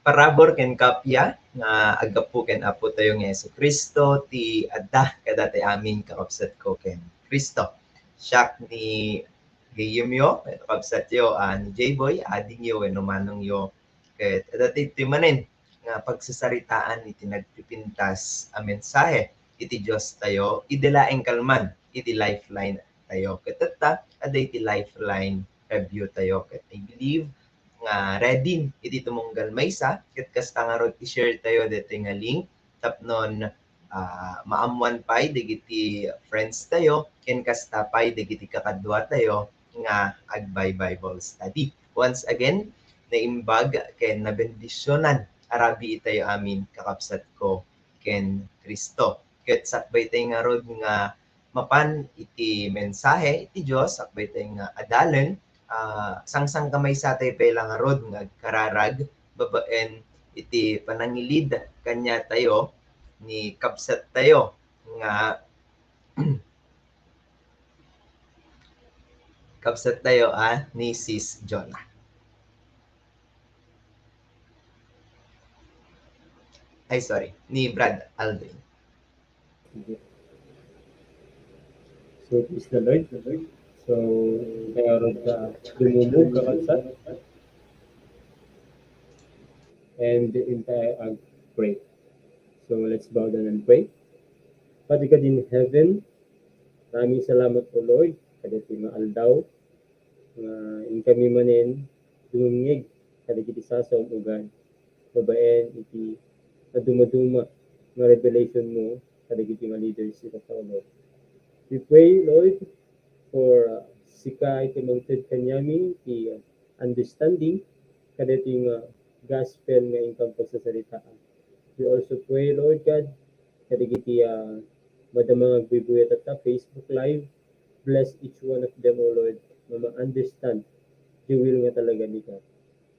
Parabor ken kapya nga agapu ken Apo tayo nga Hesus Kristo ti adda kadati amin kakabsat ko ken Kristo. Siak ni Giyemyo, kakabsat yo ni J-Boy, ading yo wenno manong yo. Ket adati ti manen nga pagsasaritaan iti nagpipintas a mensahe iti Dios tayo, idelaeng kalman iti lifeline tayo. Ket ta ada iti lifeline review tayo. Ket I believe nga ready iti tumunggal maysa ket kasta nga rod i-share tayo deti nga link tapnon maamuan pay dagiti friends tayo ken kasta pay dagiti kakadwa tayo nga agbay Bible study. Once again, naimbag ken nabendisyonan arabi itayo amin kakabsat ko ken Kristo. Ket sakbay tayo nga rod nga mapan iti mensahe iti Dios, sakbay tayo nga adalan sangsang kamay sa tay pela nga rod nga kararag babaen iti panangilid kanya tayo ni kabsat tayo nga kabsat tayo ni Sis Jonah. Ay sorry, ni Brad Aldrin. So is the Lord. So meron ka dumumog kakabsat. And in tayo pray. So let's bow down and pray. Father God in heaven, maraming salamat po Lord kadati nga aldaw nga in kami manen dumungig kadagiti sasaw ugan babaen iti dumaduma nga revelation mo kadagiti nga leaders ita tao Lord. We pray Lord for sika iti mangted kanyami iti understanding kadati nga gospel nga ingkang pagsasaritaan. We also pray Lord God kadagiti madamang agbibuyat at Facebook Live. Bless each one of them, O Lord, na ma-understand the will nga talaga ni God.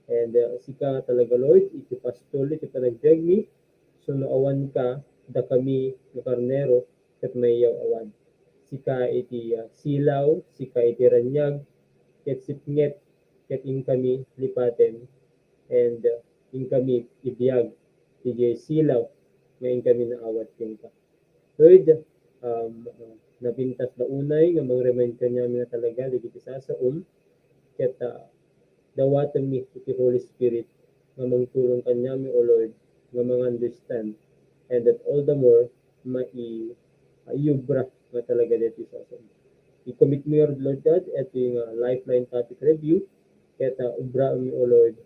And sika talaga, Lord, iti pastol, iti panagbiag mi, so naawan ka, da kami na karnero, kat mayaw awan. Sika iti silaw, sika iti ranyag, ket sipnget, ket in kami lipaten, and in kami ibiyag, iti silaw, ngayon kami naawat ka. Lord, napintas na unay nga mang-remind ka niya nga talaga digiti sa ket dawatan mi iti Holy Spirit nga mangtulong kanya mi O Lord nga mang-understand and that all the more maiyubra nga talaga dito sa i-commit mo your Lord God at yung lifeline topic review ket ubra mi O Lord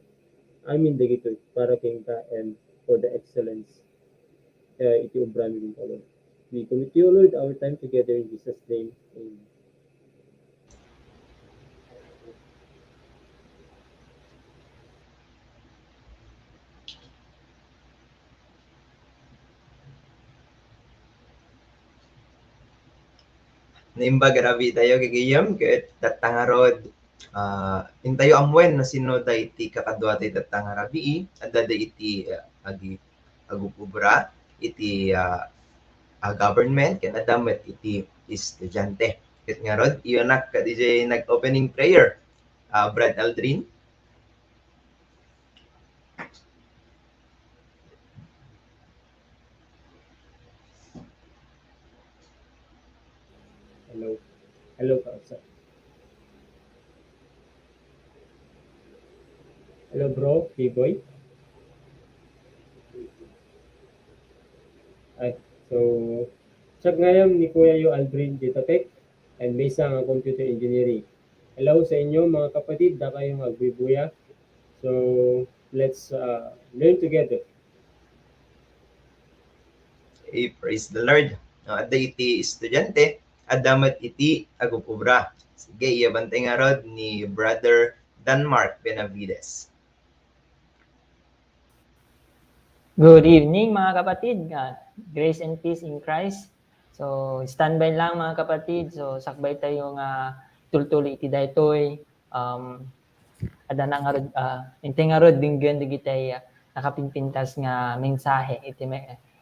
amin dagito para king ka and for the excellence iti ubra mi O Lord. We commit you, Lord, our time together in Jesus' name. Amen. Naimbag rabi tayo gigiyam ket datangarod intayo amwen na sino da iti kakadwa tayo datangarabi adda da iti agupubra iti government ken adamet iti estudyante. Ket nga rod iyonak ka DJ nag-opening prayer. Brad Aldrin. Hello sir. Hello bro, J-Boy. So check ngayon ni Kuya Yu Aldrin dito tech and Mesa nga computer engineering. Hello sa inyo mga kapatid, da kayong agbibuya. So let's learn together. Hey, praise the Lord. Adda iti estudyante, adamat iti agupubra. Sige, iyabantay nga rod ni Brother Danmark Benavides. Good evening mga kapatid. Grace and peace in Christ. So standby lang mga kapatid. So sakbay tayo nga tultuloy iti daytoy. Ada na nga rod dinggen digitay nakapinpintas nga mensahe iti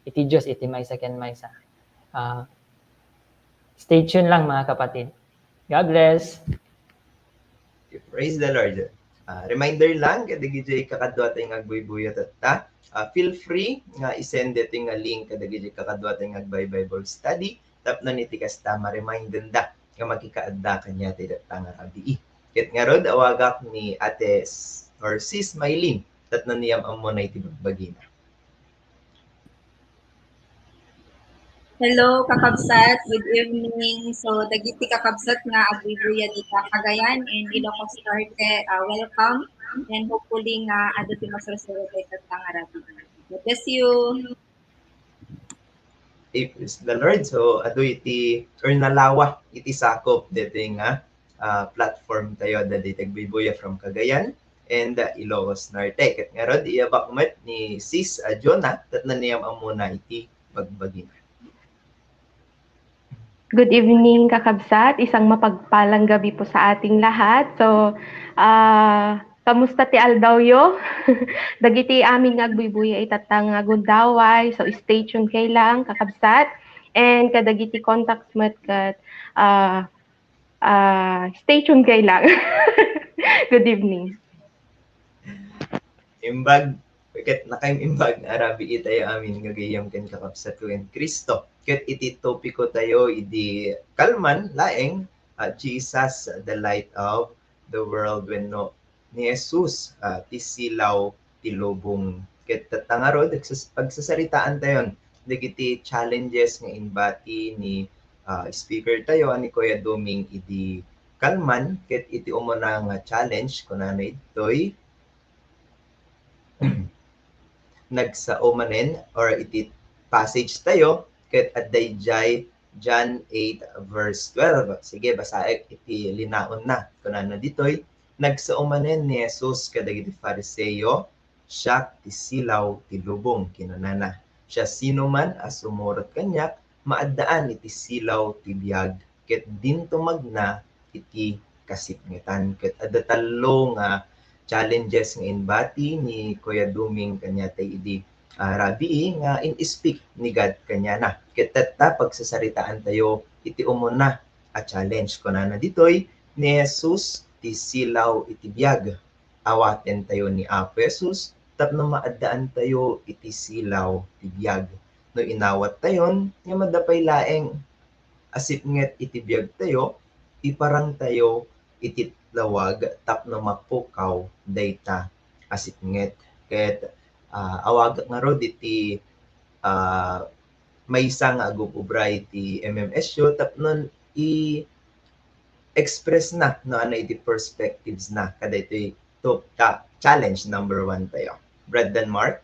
iti Diyos, iti maysa ken maysa. Stay tuned lang mga kapatid. God bless. Praise the Lord. Reminder lang, kadagiti kakadwa tayong agbuy-buyot at ta. Feel free nga isend ito nga link kadagiti kakadwa tayong agbay-Bible study. Tapno niti kasta ma-remind da nga makikaadda kanya ti datang arabi. Ket nga rod, awagak ni Ate or Sis Maylin. Tatno niyam amo na iti bagbagina. Hello, kakabsat. Good evening. So, dagiti kakabsat nga agbubuya dita Cagayan and Ilocos Norte. Welcome. And hopefully nga ado ti masurusuro tayo tatang arabi. God bless you. Praise the Lord. So, ado iti, or nalawa, iti sakop dito nga platform tayo da dito agbubuya from Cagayan and Ilocos Norte. Ket nga rod, iabakmet ni Sis Jonah, tatna niyam amuna iti bagbagina. Good evening, kakabsat. Isang mapagpalang gabi po sa ating lahat. So, kamusta ti Aldawyo? Dagiti amin nga agbuybuya itatang gundaway. So, stay tuned kay lang, kakabsat. And kadagiti contacts mat kat stay tuned kay lang. Good evening. Imbag, ket nakaim imbag arabi itayo amin gagayam ken kakabsat ko ken Kristo. Ket iti topiko tayo idi kalman laeng Jesus the light of the world wenno ni Jesus ti silaw ti lubong. Ket tatangarod pagsasaritaan tayon dagiti challenges nga inbati ni speaker tayo ani Kuya Doming idi kalman ket iti umuna nga challenge kunana itoy nagsaumanen or iti passage tayo ket addayjay John 8 verse 12. Sige, basaek iti linaon na. Kunana ditoy, nagsaumanen ni Jesus kadagiti Fariseo, siya ti silaw ti lubong kinunana. Siya sino man as sumurot kanyak, maaddaan iti silaw ti biyag. Ket dinto magna iti kasipngetan. Ket adda tallo nga challenges nga inbati ni Kuya Duming kanya tay idi rabi nga in-speak ni God kanya na. Ket ta pagsasaritaan tayo iti umuna a challenge kunana ditoy ni Jesus ti silaw iti biyag. Awaten tayo ni Apo Jesus tapno maaddaan tayo iti silaw ti biyag. No inawat tayon nga madapay laeng asipnget iti biyag tayo iparang tayo iti lawag tapno mapukaw dayta asipnget. Ket awag nga rod iti maysa nga agububray ti MMSU tapnon i-express na no ano iti perspectives na kada ito'y challenge number 1 tayo. Brad Denmark.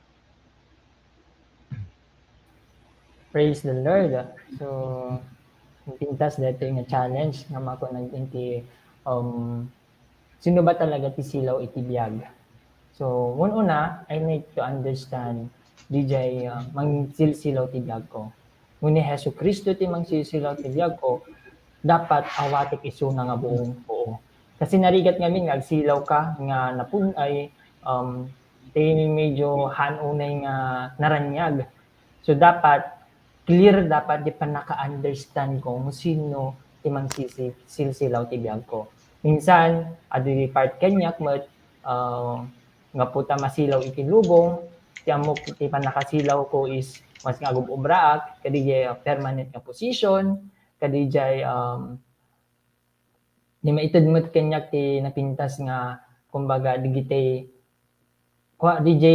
Praise the Lord. So, pintas dito yung challenge nga mako nagtinti sino ba talaga ti silaw iti biyag? So, una, I need to understand DJ mangsilsilaw ti biyag ko. Ngunit Hesu Kristo ti mangsilsilaw ti biyag ko, dapat awatik isuna nga buong buo. Kasi narigat ngamin nga agsilaw ka nga napunay ti medyo hanunay nga naranyag. So dapat clear dapat di pa naka-understand ko kung sino ti mangsilsilaw ti biyag ko. Minsan adi part kanyak mat nga puta masilaw iti lubong, ti amok ti panakasilaw ko is mas nga gubobraak, kadijay permanent nga position, kadijay di maitid mat kanyak ti napintas nga kumbaga digitay DJ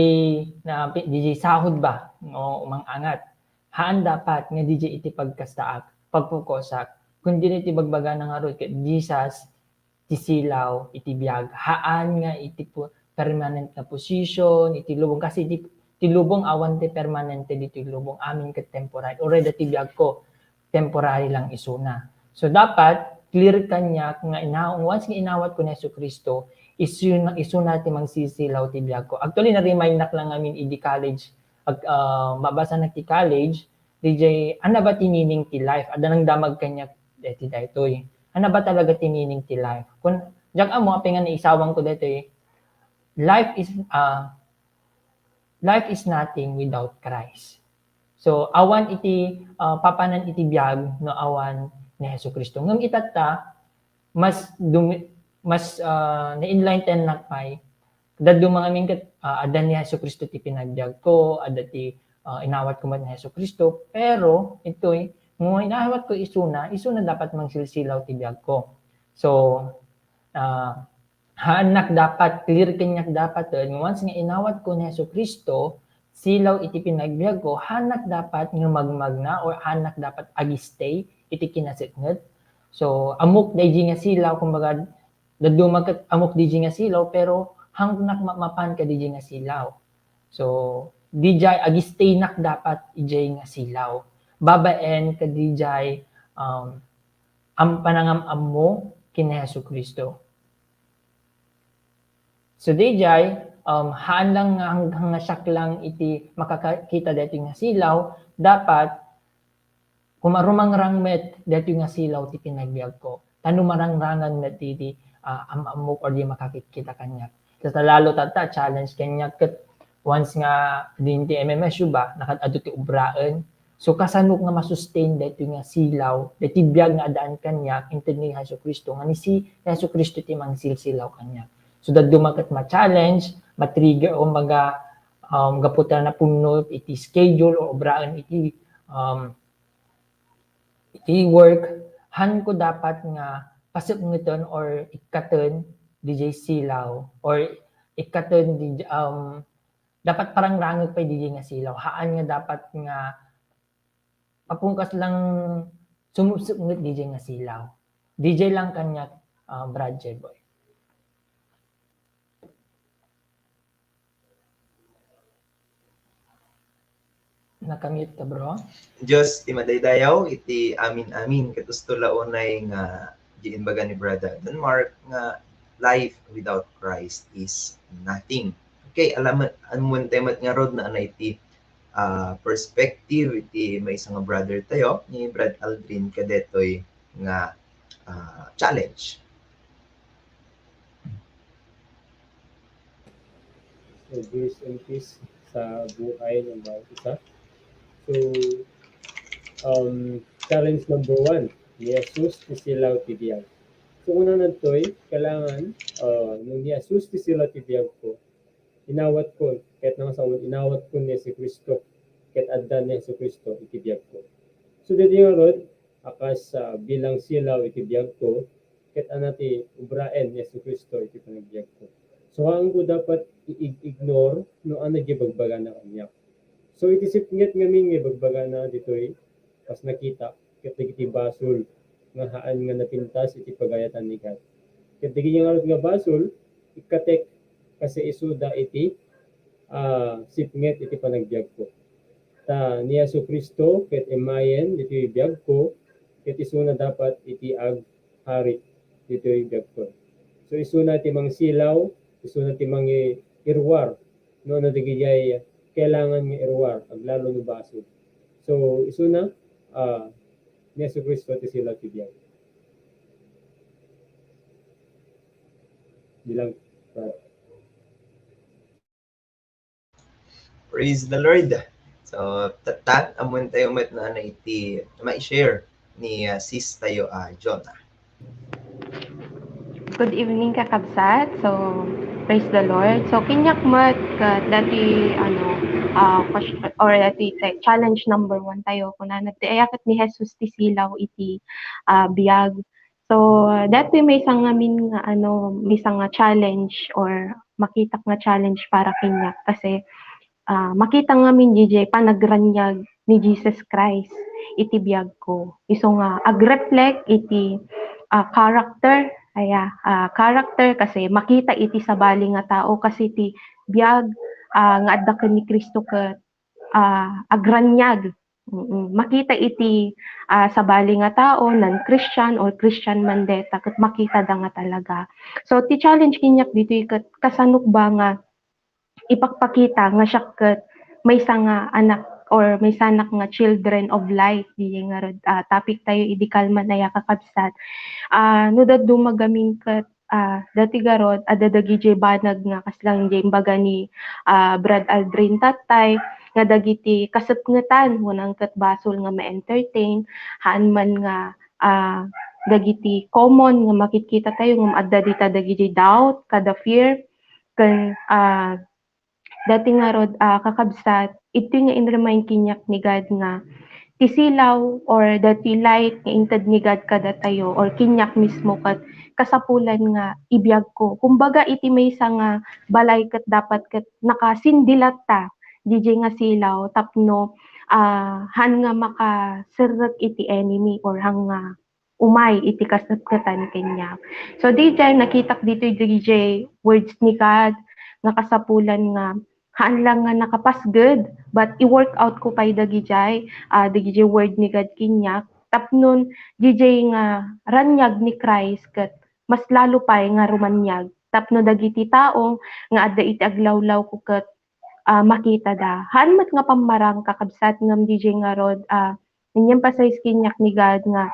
sahod ba o mangangat. Haan dapat nga DJ iti pagkastaak, pagpukosak, kundi iti bagbaga nga rod ket Jesus ti silaw iti biyag. Haan nga iti permanent na position, iti lubong kasi iti lubong awan ti permanente dito lubong amin ket temporary. Already ti biyag ko temporary lang isuna. So dapat clear kanya nga once nga inawat ko ni Jesucristo, isuna ti mangsisilaw ti biyag ko. Actually na-remind nak lang amin idi college mabasa na ti college, DJ ana ba ti meaning ti life? Ada nang damag kanya ti daytoy. Ana ba talaga ti meaning ti life? Kun jak amo apingan ni isawang ko daytoy. Life is nothing without Christ. So awan iti papanan iti biag no awan ni Hesukristo. Ngem itatta mas na-enlighten nakpay dadto mga mingket adda ni Hesukristo ti pinagbiag ko, adda ti inawat ko man ni Hesukristo, pero itoy mo inawat ko isuna dapat mangsilsilaw ti biag ko. So hanak dapat clear kanyak dapat once nga inawat ko ni Hesukristo silaw iti pinagbiag ko, hanak dapat nga magmagna or hanak dapat agistay iti kinasitnget. So amok daydi nga silaw kumbaga dadto amok daydi nga silaw pero hangnak mapan ka daydi nga silaw. So dijay agistay nak dapat ijay nga silaw. Babaen ka dijay ang panangam mo kini Hesukristo. So dijay haan lang hanggang siyak lang iti makakita dito nga silaw, dapat kumarumangrang met dito nga silaw ti pinagbiag ko. Tano marangrangan met iti amok or di makakita kanya. Kasi lalo tata challenge kanya ket once nga din ti MMS ba nakadto ti ubraan. So kasanok nga masustain dito nga silaw, dito biag nga adaan kanya inted ni Hesukristo nga ni si Hesukristo ti mangsilsilaw kanya. So dadto maket ma-challenge, ma-trigger o gaputan na puno iti schedule o obraan iti work, han ko dapat nga pasipngiton or ikaton DJ silaw or ikaton dapat parang rangit pa DJ nga silaw. Haan nga dapat nga papungkas lang sumupsupngit DJ nga silaw. DJ lang kanya Brad Jeboy. Nakamute ka bro? Diyos ti madaydayaw iti amin katusto launay nga giinbaga ni Brother Denmark nga life without Christ is nothing. Okay, alaman anmon temat nga rod na iti perspective iti may isang brother tayo ni Brad Aldrin kadetoy nga challenge. So, grace and peace sa buhay ng bawat isa. So, challenge number 1, ni Jesus ti silaw ti biag. So, una nantoy, kailangan, nung ni Jesus ti silaw ti biag ko, inawat ko, kahit naman sa inawat ko ni Hesukristo, kahit adda ni Hesukristo iti biag ko. So, dito nga rod, akas bilang silaw iti biag ko, kahit anati ubraen ni Hesukristo iti panagbiag ko. So, ang ko dapat i-ignore no ano gibagbaga na kanya. So itisip nget ngamin nga bagbaga na ditoy pas nakita ket iti basol nga haan nga napintas iti pagayatan ni God. Ket digi nga nga basol ikatek kasi isuda iti sipnget iti panagbiag ko. Ta ni Hesukristo ket emayen iti biag ko ket isuna dapat iti hari ditoy biag ko. So isuna ti mangsilaw, isuna ti mangi irwar no na digijay kailangan nga irwar aglalo ni basod. So isuna ni Hesukristo ti sila ti biag. Bilang Praise the Lord. So tatan amon tayo met na iti ma-share ni sis tayo Jonah. Good evening kakabsat. So praise the Lord. So kinyak mat dati question or dati challenge number 1 tayo kuna nagtiayakat ni Jesus ti silaw iti biag. So dati may isang amin nga may isang challenge or makita nga challenge para kinyak kasi makita nga min DJ panagranyag ni Jesus Christ iti biag ko. Iso nga ag-reflect iti character character kasi makita iti sabali nga tao kasi iti biag nga adda ken ni Kristo ket agranyag. Makita iti sabali nga tao nan Christian or Christian mandeta ket makita da nga talaga. So ti challenge kinyak dito ket kasanok ba nga ipakpakita nga siya ket may nga anak or may sanak nga children of light di nga topic tayo idi kalman aya kakabsat. No dadto magamin ket dati garot adda dagiti banag nga kaslang imbaga ni Brad Aldrin tatay nga dagiti kasatngetan hunang ket basol nga ma-entertain haan man nga dagiti common nga makikita tayo nga adda dita dagiti doubt kada fear ken dati nga rod kakabsat ito nga in-remind kinyak ni God nga ti silaw or dati light nga inted ni God kada tayo or kinyak mismo kat kasapulan nga ibiyag ko. Kumbaga iti maysa nga balay kat dapat kat nakasindilat ta DJ nga silaw tapno han nga makaserrek iti enemy or hang nga umay iti kasatatan kanya. So DJ nakitak dito DJ words ni God nga kasapulan nga haan lang nga nakapasged but i-work out ko pay dagijay dagijay word ni God kinyak tapnon DJ nga ranyag ni Christ ket mas lalo pay nga rumanyag tapno dagiti tao nga adda iti aglawlaw ko ket makita da haan met nga pamarang kakabsat ngam DJ nga rod nyen pasay kinyak ni God nga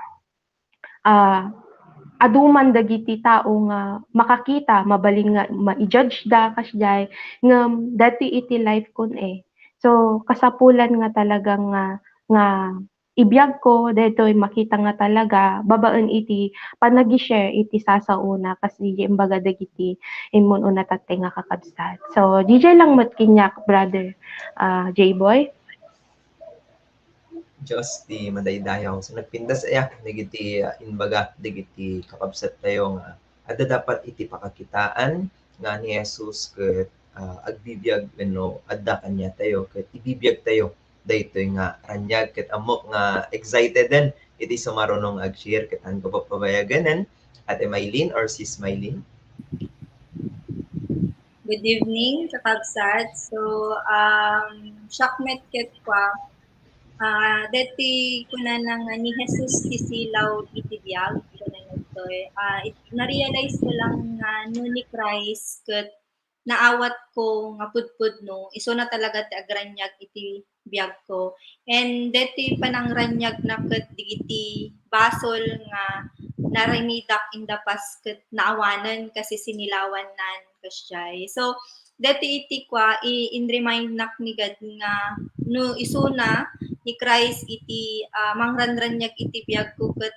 aduman dagiti tao nga makakita mabaling nga ma-judge da kasjay ngem dati iti life kun so kasapulan nga talagang nga ibiyag ko daytoy makita nga talaga babaen iti panagi-share iti sasauna kasi imbaga dagiti imon una tatay nga kakabsat so DJ lang met kinyak brother J-boy. Diyos ti madaydayaw. So nagpindas dagiti inbaga dagiti kakabsat tayo nga adda dapat iti pakakitaan nga ni Jesus ket agbibiyag wenno adda kanya tayo ket ibibiyag tayo daytoy nga ranyag ket amok nga excited den iti sumarunong ag-share ket an ko papabayaganen Ate Maylin or Sis Maylin. Good evening, kakabsat. So, shockmet ket kwa dati kuna nang ni Jesus kisilaw iti biyag kuna nagtoy na-realize ko lang nga no ni Christ ket naawat ko nga pudpud no iso na talaga ti agranyag iti biyag ko and dati panangranyag na ket digiti basol nga narinidak in the past ket naawanan kasi sinilawan nan kasyay so dati iti kwa in remind nak ni God nga no isuna ni Christ iti mangranranyag iti biyag ko ket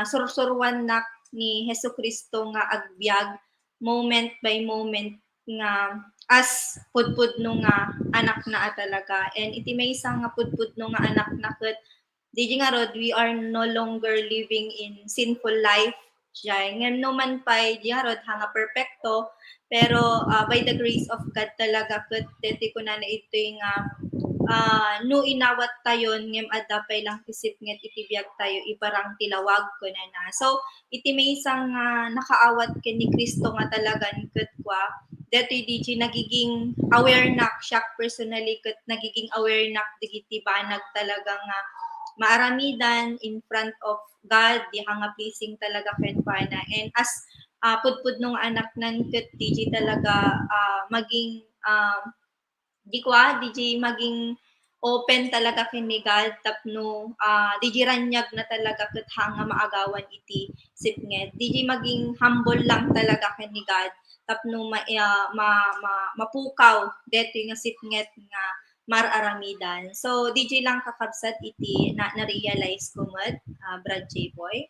sursurwan nak ni Hesukristo nga agbyag moment by moment nga as pudpud no nga anak na talaga and iti maysa nga pudpud no nga anak na ket DJ nga rod we are no longer living in sinful life jay ngem no man pay di nga rod hanga perfecto pero by the grace of God talaga ket deti ko na itoy nga no inawat tayo ngem adda pay lang isip nget itibiyag tayo iparang tilawag ko na so iti may isang nakaawat ken ni Kristo nga talagan ket kwa deti DJ nagiging aware nak siya personally ket nagiging aware nak digiti banag talaga nga maaramidan in front of God di nga pleasing talaga ken pana and as pudpud nung anak nan ket DJ talaga maging DJ maging open talaga kini God tapno DJ ranyag na talaga ket hanga maagawan iti sipnget DJ maging humble lang talaga kini God tapno mapukaw deto nga sipnget nga mararamidan so DJ lang kakabsat iti na-realize ko met Brad J-boy.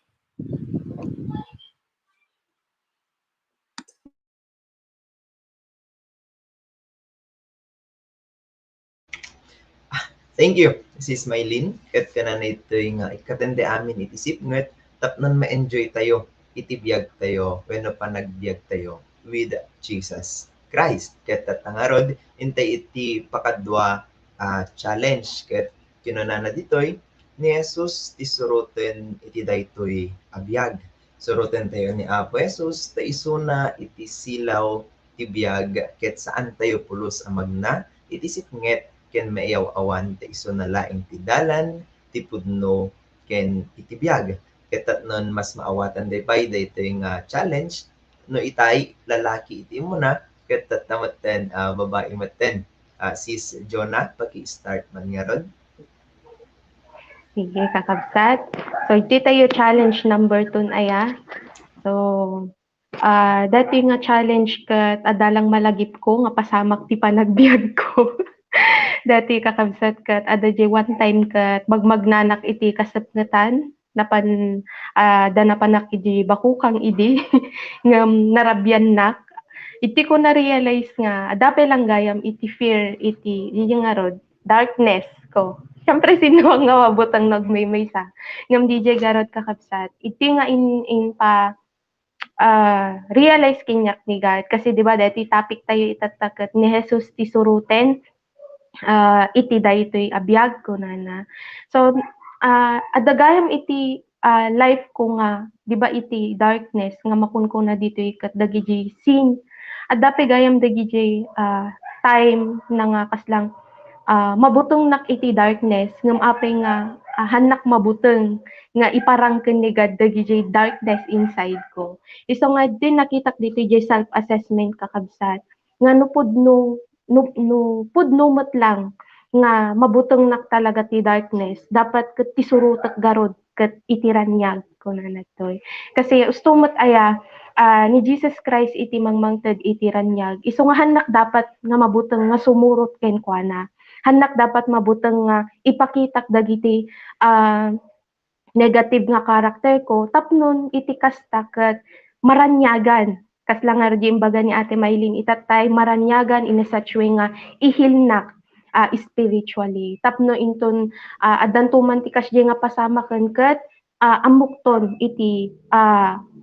Thank you, Sis Maylin. Ket kana itoy nga ikatende amin iti sipnget tapnon ma-enjoy tayo iti biyag tayo wenno pa nagbiag tayo with Jesus Christ. Ket tatangarod intay iti pakadwa challenge ket kinunana ditoy ni Jesus ti suruten iti daytoy a biag. Suruten tayo ni Apo Jesus ta isuna iti silaw ti biag ket saan tayo pulos a magna iti sipnget ken maiaw-awan ta iso na laing ti dalan ti pudno ken iti biag ket tatnon mas maawatan daypay daytoy nga challenge no itay lalaki iti muna ket tatamaten babae maten Sis Jonah paki-start man nga ron. Sige kakabsat so iti tayo challenge number 2 aya so dati nga challenge ket adalang malagip ko nga pasamak ti panagbiag ko dati kakabsat kat ada jay one time kat magmagnanak iti kasapngatan napan danapanak iti bakukang idi ngam narabyan nak iti ko na-realize nga dapat lang gayam iti fear iti nga rod darkness ko. Siyempre sino ang ngawabot ang nagmaymay sa ngam DJ garot kakabsat iti nga in pa realize kinyak ni God kasi 'di ba dati topic tayo itatakat ni Jesus ti suruten iti daytoy abiyag ko na. So adagayam iti life ko nga 'di ba iti darkness nga makun ko na dito ikat dagiti sin addape gayam dagiti time na nga kaslang mabutong nak iti darkness ngam apay nga hanak mabuteng nga iparangken ni God dagiti darkness inside ko. Iso nga din nakitak dito jay self-assessment kakabsat nga no pudno met lang nga mabuteng nak talaga ti darkness dapat ket ti surutek garod ket itiranyag ko na natoy. Kasi ustumot aya ni Jesus Christ iti mangmangted iti ranyag. Iso nga hanak dapat nga mabuteng nga sumurot ken kuana. Hanak dapat mabuteng nga ipakitak dagiti negative nga karakter ko tapnon iti kasta ket maranyagan kas lang nga di imbaga ni Ate Maylin itatay maranyagan in such way nga ihilnak spiritually tapno inton adantuman ti kasdi nga pasama ken ket ambukton iti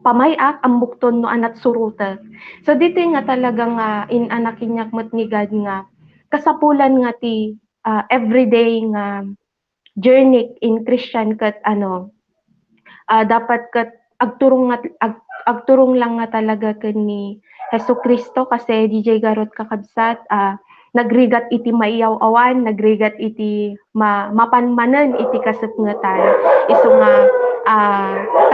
pamayak ambukton no anat surutek. So dito nga talagang inanakinyak met ni God nga kasapulan nga ti everyday nga journey in Christian ket dapat ket agturong lang nga talaga ken ni Hesukristo kasi DJ garot kakabsat nagrigat iti maiyaw-awan, nagrigat iti mapanmanen iti kasapngatan. Isu nga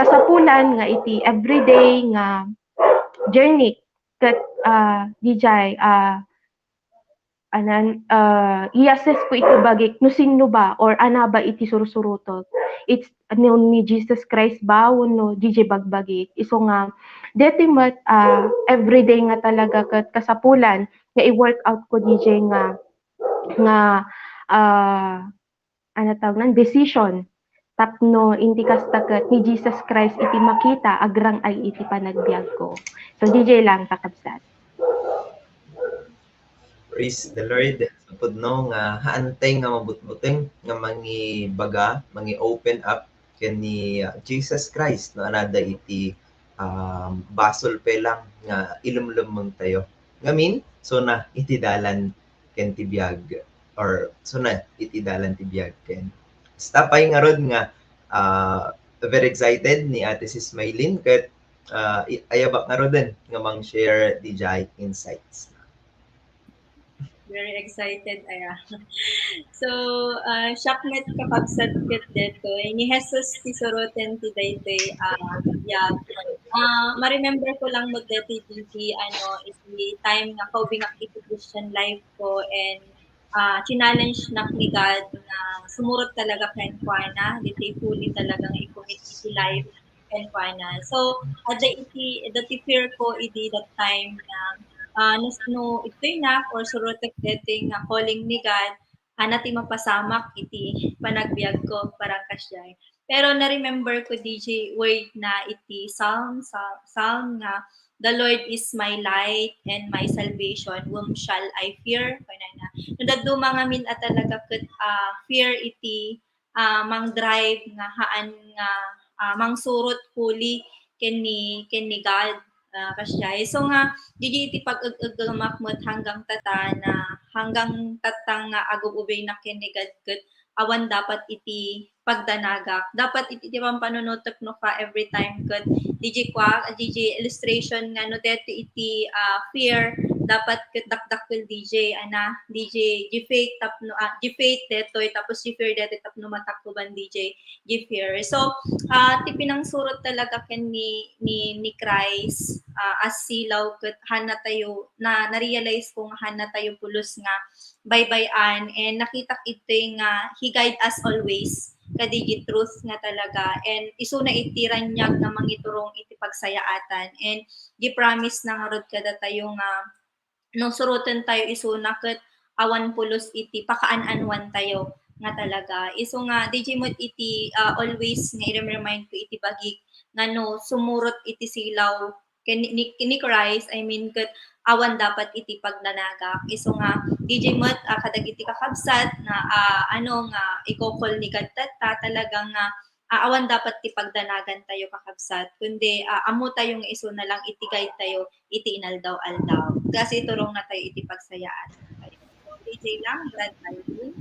kasapulan nga iti everyday nga journey ket DJ i-assess ko iti bagik no sinno ba or ana ba iti sursurutot it's ni Jesus Christ ba no DJ bagbagik iso nga deti met everyday nga talaga ket kasapulan nga i-workout ko DJ nga ano tawag nan decision tapno inti kasta ket ni Jesus Christ iti makita agrang ay iti panagbiag ko. So DJ lang kakabsat. Praise the Lord. Sapod no nga haantay nga mabutbuteng nga mangi baga, mangi open up ken ni Jesus Christ no anada iti basol pe lang nga ilumlumong tayo. Ngamin so na iti dalan ken ti biag or so na iti dalan ti biag ken. Stapay nga rod nga very excited ni Ate Sis Maylin ket ayabak nga rod din nga mang-share di jay insights. Very excited aya. So, syakmet kakabsat ket deto. Ni Jesus ti soroten ti daytoy ma-remember ko lang mo deti iti iti time nga kaubing iti Christian life ko and challenge nak ni God na sumurot talaga ken kuana diti fully talaga nga i-commit iti life ken kuana. So, dati fear ko iti that time na no ito'y na or surutek dating calling ni God, nati mapasamak iti panagbiag ko parang kasyay. Pero na-remember ko DJ word na iti Psalm nga the Lord is my light and my salvation, whom shall I fear? No dadto mga min talaga ket fear iti mang drive nga haan nga mang surot huli ken ni God. Kasyay. So nga, di iti pag-agamakmot hanggang tata na hanggang tatang agububay na kinigad awan dapat iti pagdanagak. Dapat iti pampanunutok no ka every time good. DJ illustration nga no deti iti fear dapat dakdakkel DJ faith tapno faith detoy tapos fear detoy tapno mataktuban DJ fear. So ti pinangsurot talaga ken ni Christ as silaw ket hana tayo na-realize ko nga hana tayo pulos nga baybayan and nakita ito nga he guide us always kadigi truth nga talaga and isuna itiranyag na mangiturong iti pagsayaatan and gi promise na nga rod kada tayo nga no surutan tayo isuna ket awan pulos iti pakaan-anwan tayo nga talaga. Iso nga DJ mo iti always nga i-remind ko iti bagik nga no sumurot iti silaw kini Christ, I mean ket awan dapat iti pagnanagak. Iso nga DJ mo kadagiti kakabsat na ano nga ikokol ni God talagang nga awan dapat ti pagdanagan tayo kakabsat kundi amo tayo nga iso na lang iti guide tayo iti inaldaw-aldaw kasi turong na tayo iti pagsayaan tayo. So, DJ lang Brad Alvin.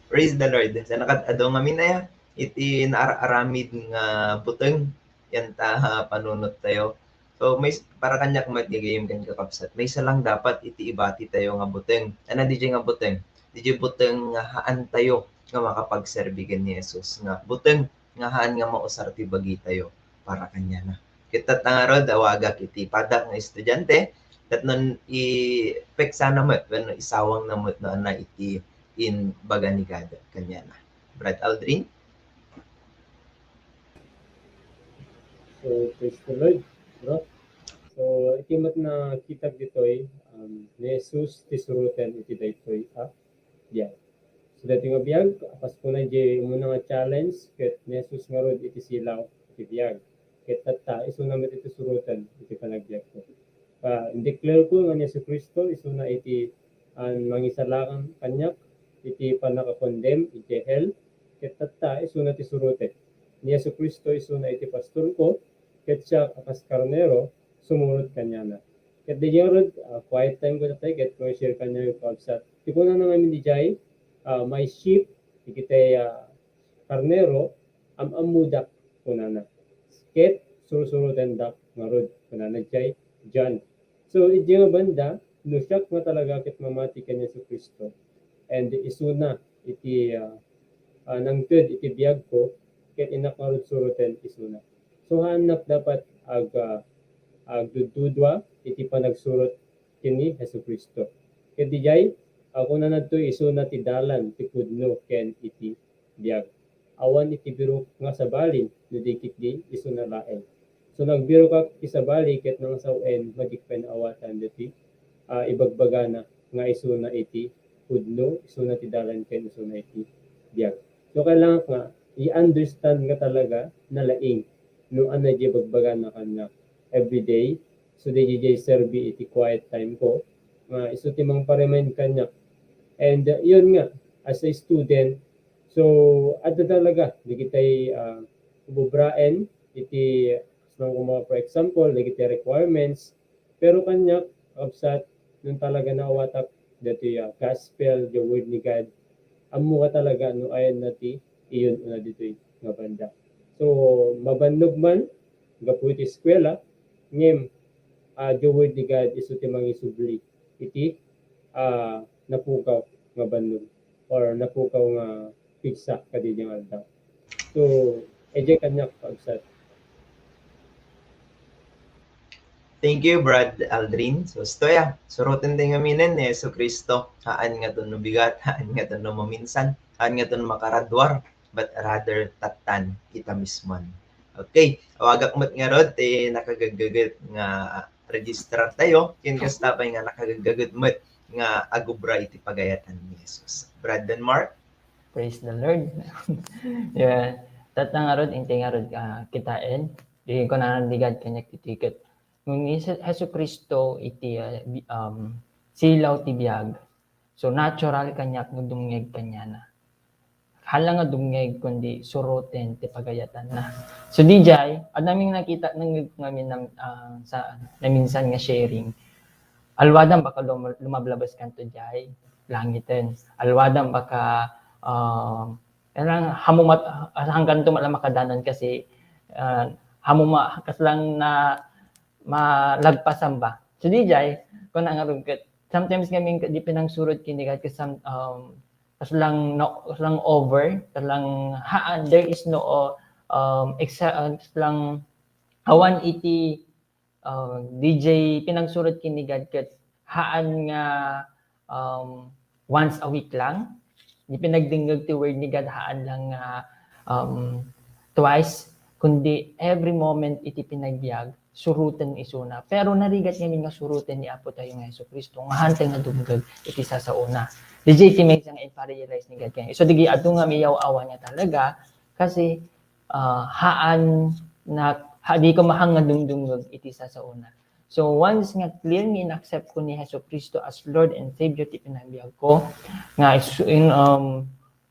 Praise the Lord. Sa nakatado nga minaya, iti naararamid nga buteng yan ta panunot tayo. So may para kanyak magigayim kan kakabsat. May isa lang dapat iti ibati tayo nga buteng. Ano DJ nga buteng? DJ buteng nga haan tayo nga makapagserbigan ni Jesus nga buteng nga haan nga mausar ti bagi tayo para kanya na. Kita tangarod awagak iti padak nga estudyante kat non i-peksa na met when isawang na met na iti in baga ni God kanya na. Brad Aldrin? So, praise the Lord. No? So, itimat na kitag ditoy, ni Jesus tisurutan iti daytoy diyan. So, dati nga biyag, apas ko na di muna nga challenge, ket ni Jesus nga rod iti silaw, iti biyag. Ket tata, iso naman iti surutan, iti panagbiag ko. Indeclare ko nga ni Jesus Kristo, iso na iti mangisalakan kanyak, iti panaka-condemn, iti hell, ket tata, iso na iti surutan. Ni Jesus Kristo, iso na iti pastor ko, ket siya akas karnero, sumunod kanya na. Ket di rod, quiet time ko na tayo, ket ko share kanya yung pag-sat. Di ko na namin di jay, my sheep, ikitay karnero, amudak ko na. Ket, surusurutan dak, ngarod, ko na jay, John. So, iti nga banda, nusyak nga talaga ket mamati kanya sa Kristo. And isuna, iti, nangtud, iti biyag ko, ket inakarod surutan, isuna. So, hanap dapat dududwa, iti panagsurot kini Hesus Kristo. Ket di jay, ako na nadto iso na ti dalan ti pudno ken iti biyag. Awan iti biro nga sa balin no dikit di iso na laen. So nagbiro ka isa bali ket nang sawen magikpen awatan diti ibagbagana nga iso na iti pudno, iso na ti dalan ken iso na iti biyag. So kailangan nga i-understand nga talaga na laing no ana di bagbagana kanya everyday. So di serve iti quiet time ko. Iso timang pa-remind kanya. And yun nga, as a student, so ato talaga, di kita'y bubraen, iti, for example, di kita'y requirements, pero kanya, kapsat, nung talaga nawatak, dati gospel, the word ni God, amo ka talaga, no ayan nati, iyon na dito'y nga banda. So, mabandog man, gapu iti eskwela, ngem, the word ni God, iso timang isubli, iti, napukaw nga bandog or napukaw nga pigsa kadi yung aldaw. So, eje kanya pagsat. Thank you, Brad Aldrin. So, stoya, surutin din aminin ni Yesu Kristo. Haan nga to no bigat, haan nga to no maminsan, haan nga to no makaradwar, but rather tatan kita mismon. Okay, awagak mat nga rod, nakagagagat nga registrar tayo, kin kastapay nga nakagagagat mat nga agubra iti pagayatan ni Jesus. Brad and Mark? Praise the Lord. Yeah. Tatang arod, inting arod kitain. Di ko na nandigad kanyak titiket. Nung Hesus Kristo iti silaw ti biyag. So natural kanyak ng dungeg kanya na. Hala nga dungeg kundi suroten ti pagayatan na. So di jay, at naming nakita ng ngamin sa naminsan nga sharing. Alwadang baka lumablabas kanto jay, langitin. Alwadang baka hamumat hanggang tumala makadanan kasi hamuma kas lang na malagpasan ba. So di jay, kung nangarugkat, sometimes kami di pinangsurot kinigat kasi kas lang over, kas lang haan, there is no lang awan iti DJ pinagsurot kinigad ket haan nga once a week lang. Di pinagdingag ti word ni God haan lang twice kundi every moment iti pinagbiag, surutan isuna. Pero narigat ngamin nga surutan ni Apo tayo nga Hesus Kristo, nga hantay nga dumugag iti sasauna. DJ ti may isang i-realize ni God kayo. So digi ato nga miyaw awa niya talaga, kasi haan na di ko mahang nga dumdumgag iti sasauna. So once nga clearly in-accept ko ni Hesus Kristo as Lord and Savior ti pinagbiag ko, nga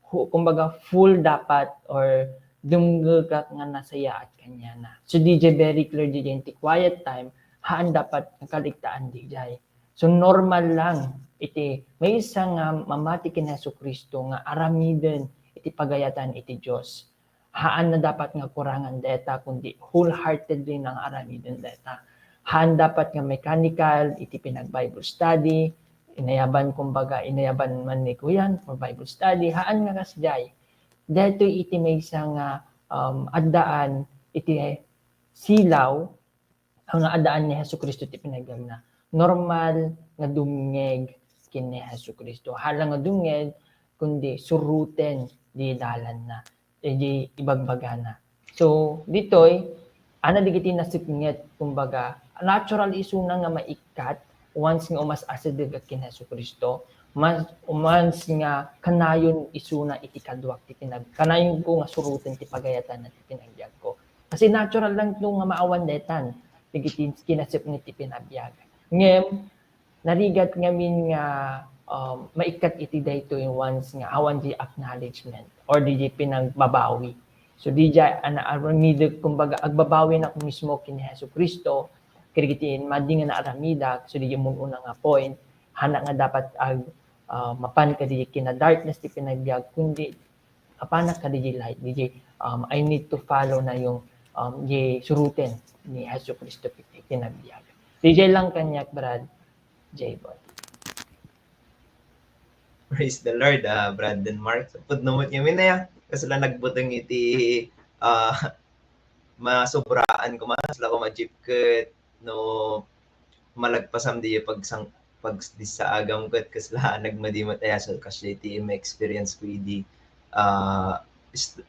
kumbaga full dapat or dumgag nga nasaya at kanya na. So DJ very clear DJ ti quiet time, haan dapat nakaligtaan DJ. So normal lang iti may isang mamati ken Hesus Kristo nga aramiden iti pagayatan iti Dios. Haan na dapat nga kurangan deta kundi wholeheartedly nang aramiden deta. Haan dapat nga mechanical iti pinag-Bible study, inayaban man ni kuyan for Bible study, haan nga kasjay. Dito iti may isang addaan iti silaw ang addaan ni Hesus Kristo iti pinagbiag na. Normal nga dumngeg ken ni Hesus Kristo. Hala nga dumngeg kundi suruten di dalan na. Di ibagbagana. So ditoy ana digiti nasipnget kumbaga natural isuna nga maikat once nga umas asideg ken Hesus Kristo. Once nga kanayon isuna iti kadwak ti kanayon ko nga suruten ti pagayatan ti pinagbiag ko. Kasi natural lang ito nga maawan detan digiti kinasip ni ti pinagbiag. Ngem narigat ngamin nga maikat iti daytoy once nga awan di acknowledgement or di pinagbabawi. So di aramida kumbaga agbabawi na ko mismo kin Hesus Kristo kirigitin madi nga naaramida so di mo una nga point hana nga dapat mapan ka di kina darkness ti pinagbiag kundi apana ka di light di I need to follow na yung di suruten ni Hesus Kristo pinagbiag. DJ lang kanyak Brad J-Boy. Praise the Lord, Brandon Mark. Pudnumot kami na yan. Kasi lang nagbutang iti masubraan ko sila ko majipket no malagpasam di pag sa agam ket kasla nagmadimat aya so kasi iti experience ko idi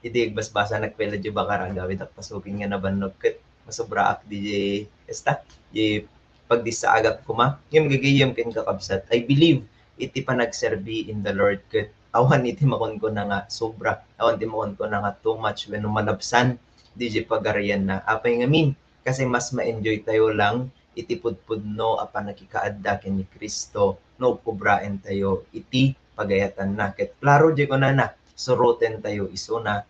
iti basbasa nagpela di bakara gawid at pasukin nga nabannog ket masubraak di esta di pag sa agap kuma yung gagayam ken kakabsat I believe iti panagserbi in the Lord ket awan iti makon ko na nga sobra awan iti makon ko na nga too much when malabsan DJ pagarian na apay ngamin kasi mas ma-enjoy tayo lang iti pudpudno apan nakikaadda ken ni Kristo no kubraen tayo iti pagayatan na ket klaro di ko na suruten tayo isuna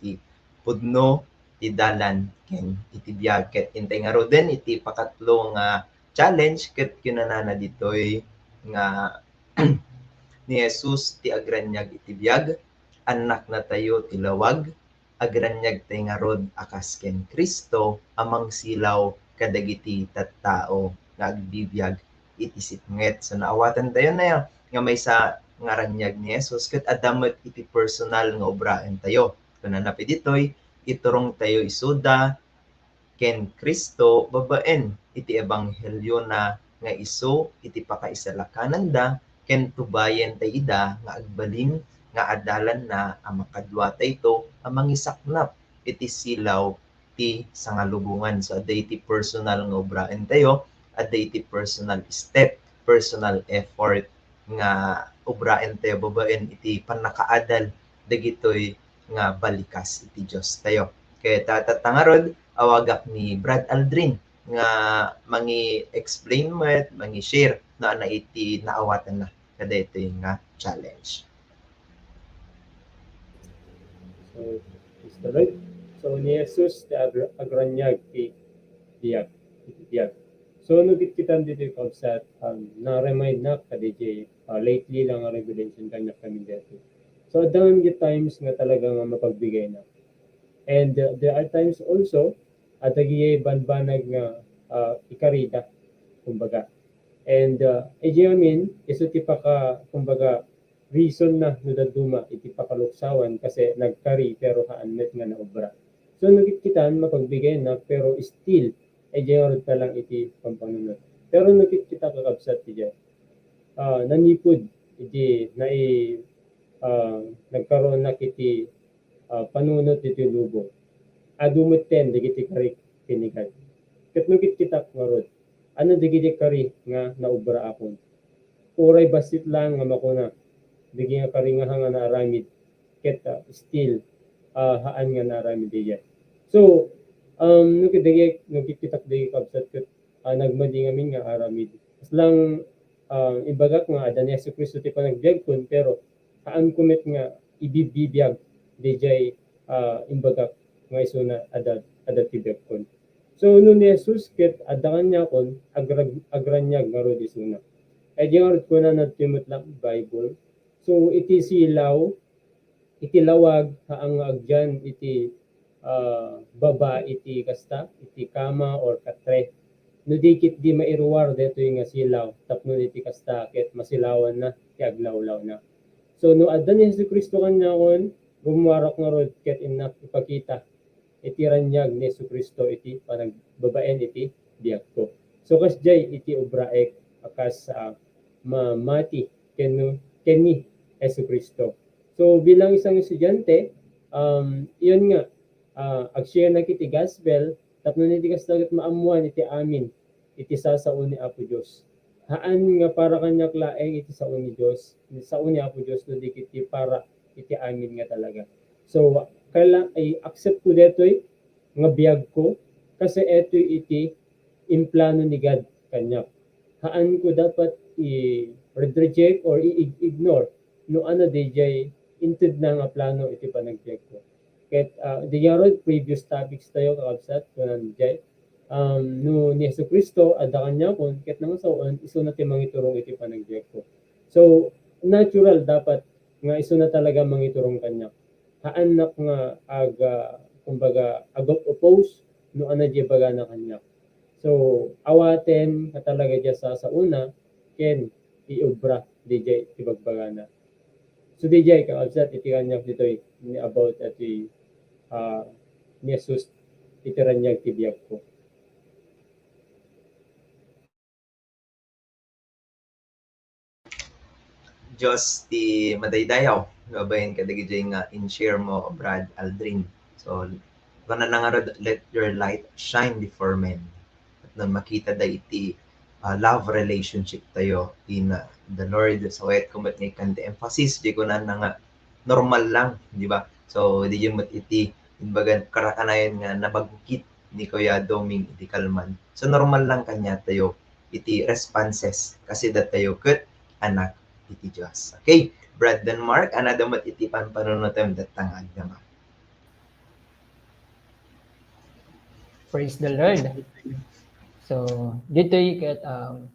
ti pudno ti dalan ken iti biag ket intay nga roden iti pakatlo nga challenge ket kinanana ditoy nga ni Jesus ti agranyag iti biag anak na tayo ti lawag agranyag tay nga rod akas ken Kristo amang silaw kadagiti tattao nga agbibiyag iti sitnget so naawatan tayo na yan nga may sa ngaranyag ni Jesus ket adamet iti personal nga obraen tayo kunanapi ditoy iturong tayo isuda ken Kristo babaen iti ebanghelyo na nga isu iti pakaisalakanan ken tubayen tay ida nga agbalin nga adalan na ang makadwa tayto ang mangisaknap iti silaw ti sangalubungan. So adda iti personal nga obraen tayo, adda iti personal step, personal effort nga obraen tayo babaen iti panakaadal dagitoy nga balikas iti Dios tayo. Kaya tatangarod awagak ni Brad Aldrin nga mangi-explain met, mangi-share na iti naawatan na kada ito nga challenge. So, is the right? So ni Jesus ti agranyag ti biag. So nugit kitan dito kabsat na-remind na kadiji lately lang ang revelation kanya kami dito. So dami times nga talaga nga mapagbigay na. And there are times also at agiye banbanag nga ikarida kumbaga. And iso ti paka kumbaga reason na nudaduma iti pakaluksawan kasi nagkari pero haanmet nga na obra. So nagkikitan mapagbigay na pero still ejeorod pa lang iti pampanunod. Pero nagkikita kakabsat ti nanipod iti nagkaroon na kiti panunod iti lubo. adumuten digiti kari kinigan. Ket nukit kita ngarod. Ano digiti kari nga naubra akon. Uray basit lang nga makuna. Digi nga kari nga hanga naaramid. Ket still haan nga naaramid diya. So, nukit kitak digi kabsat ket nagmadi ngamin nga aramid. Lang ibagak nga adan ni Yesu Kristo ti panagbiag kun pero haan kumit nga ibibibiyag dijay imbagak nga isuna adat ti biag kun. So no ni Jesus ket adangan niya kon agranyag nga ro isuna. Ay di nga ko na nagtimot lang Bible. So iti silaw iti lawag haang agyan iti baba iti kasta iti kama or katre. No dikit di mairuwar deto yung nga silaw tapno iti kasta ket masilawan na ti aglawlaw na. So no adan ni Hesus Kristo kanya kon gumwarak nga rod ket inak ipakita iti ranyag ni Hesus Kristo iti panagbabaen iti biag ko. So kasjay iti obraek akas mamati kenni Hesus Kristo. So bilang isang estudyante, iyon nga ag-share na kiti gospel tapno iti kastaget maamuan iti amin iti sasaon ni Apo Dios. Haan nga para kanyak laeng iti saon ni Dios, saon ni Apo Dios no dikiti para iti amin nga talaga. So kala ay accept ko detoy nga biag ko kasi eto iti implano ni God kanyak. Haan ko dapat i-reject or i-ignore no ano DJ inted na nga plano iti panagbiag ko. Ket diyan previous topics tayo kakabsat kunan jay no ni Hesus Kristo adda kanya kon ket nang saon isu na ti mangiturong iti panagbiag ko. So natural dapat nga isu na talaga mangiturong kanya. Haanak nga kumbaga oppose no ana di baga na kanya. So awaten ka talaga diya sa una ken iobra DJ tibagbagana. So DJ kakabsat iti kanya dito ni about ati ni Jesus itiranyag ti biag ko. Diyos ti madaydayaw. Gabayin ka dagiti nga in-share mo, Brad Aldrin. So, kana na nga let your light shine before men. At nang makita da iti love relationship tayo in the Lord. So, wait kumat nga ikan emphasis, di ko na nga normal lang, di ba? So, di yung iti imbagan karakanayan nga nabagkit ni Kuya Doming iti kalman. So, normal lang kanya tayo iti responses kasi da tayo ket anak iti Diyos. Okay, Brad and Mark, anadamat iti panpanunutem datangag naman. Praise the Lord. So, dito ket ang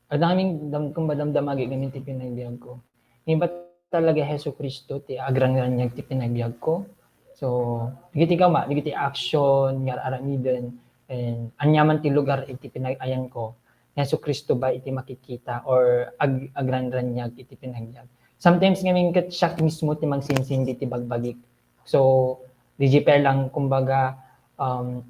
aming kung madamdamagi gamit ti pinagbiag ko. Hindi ba talaga Hesus Kristo ti agrang-ranyag ti pinagbiag ko? So, digiti kama, digiti action nga aramiden and anyaman ti lugar iti pinag-ayan ko. Hesus Kristo ba iti makikita or agrang-ranyag iti pinagbiag. Sometimes ngamin ket siya mismo ti magsinsin iti bagbagik. So, DGP lang kumbaga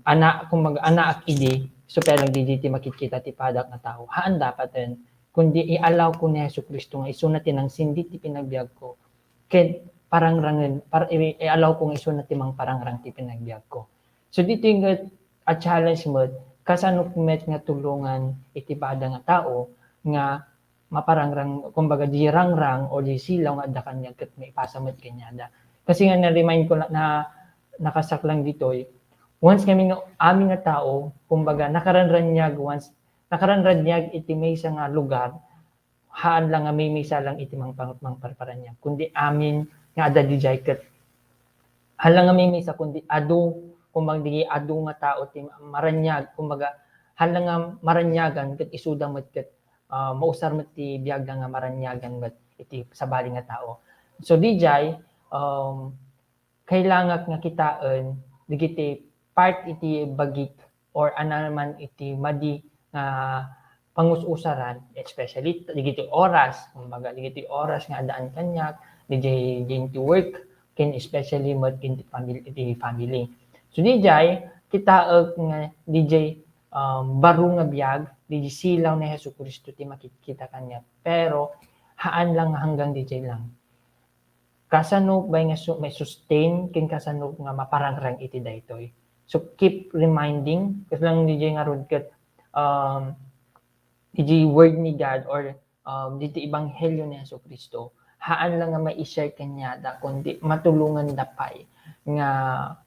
anak ak idi so pelang digiti makikita ti padak nga tao. Haan dapat din kundi i-allow ko ni Hesus Kristo nga isunat tinang sindi ti pinagbiag ko. Ket parang rangen para i-allow ko nga isunat ti mang parangrang ti pinagbiag ko. So dito yung a challenge mo kasano met nga tulungan iti pada nga tao nga maparangrang kumbaga di rangrang o di silaw nga adda kanya ket may pasamot kanyada. Kasi nga na-remind ko na nakasaklang dito once kami nga aming nga tao kumbaga nakaranranyag iti may isa nga lugar haan lang nga may misa lang iti mang parparanya kundi amin nga adda dijay ket haan nga may misa kundi adu kumbaga digi adu nga tao ti maranyag kumbaga haan nga maranyagan ket isudang met ket mausar met ti biag nga maranyagan met iti sabali nga tao. So dijay kailangan nga kitaen digiti part iti bagik or anaman iti madi nga pangususaran especially digiti oras kumbaga digiti oras nga adaan kanyak digiti work ken especially mod iti family. So dijay kita nga DJ baro nga biag DJ silaw ni Hesus Kristo ti makikita kanya pero haan lang hanggang DJ lang. Kasano ba nga may sustain ken kasano nga maparangrang iti daytoy. So keep reminding kasi lang DJ nga rod ket DJ word ni God or dito ebanghelyo ni Jesucristo haan lang nga mai-share kanya da kundi matulungan da pay nga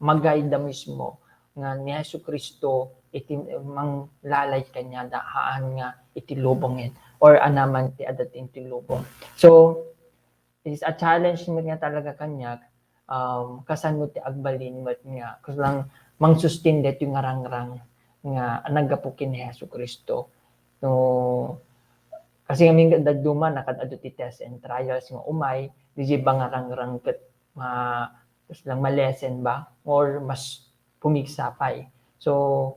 mag-guide da mismo nga ni Jesucristo iti manglalay kanya da haan nga iti lubongin or anaman ti adating ti lubong. So is a challenge mo nga talaga kanya kasan mo ti agbalin mo nga kasi lang mang-sustain det yung ngarangrang nga nagapukin ni Jesucristo. No, kasi kami daduma nakadto ti test and trials nga umay di bangarang-rang ket lang malesen ba or mas pumigsapay. So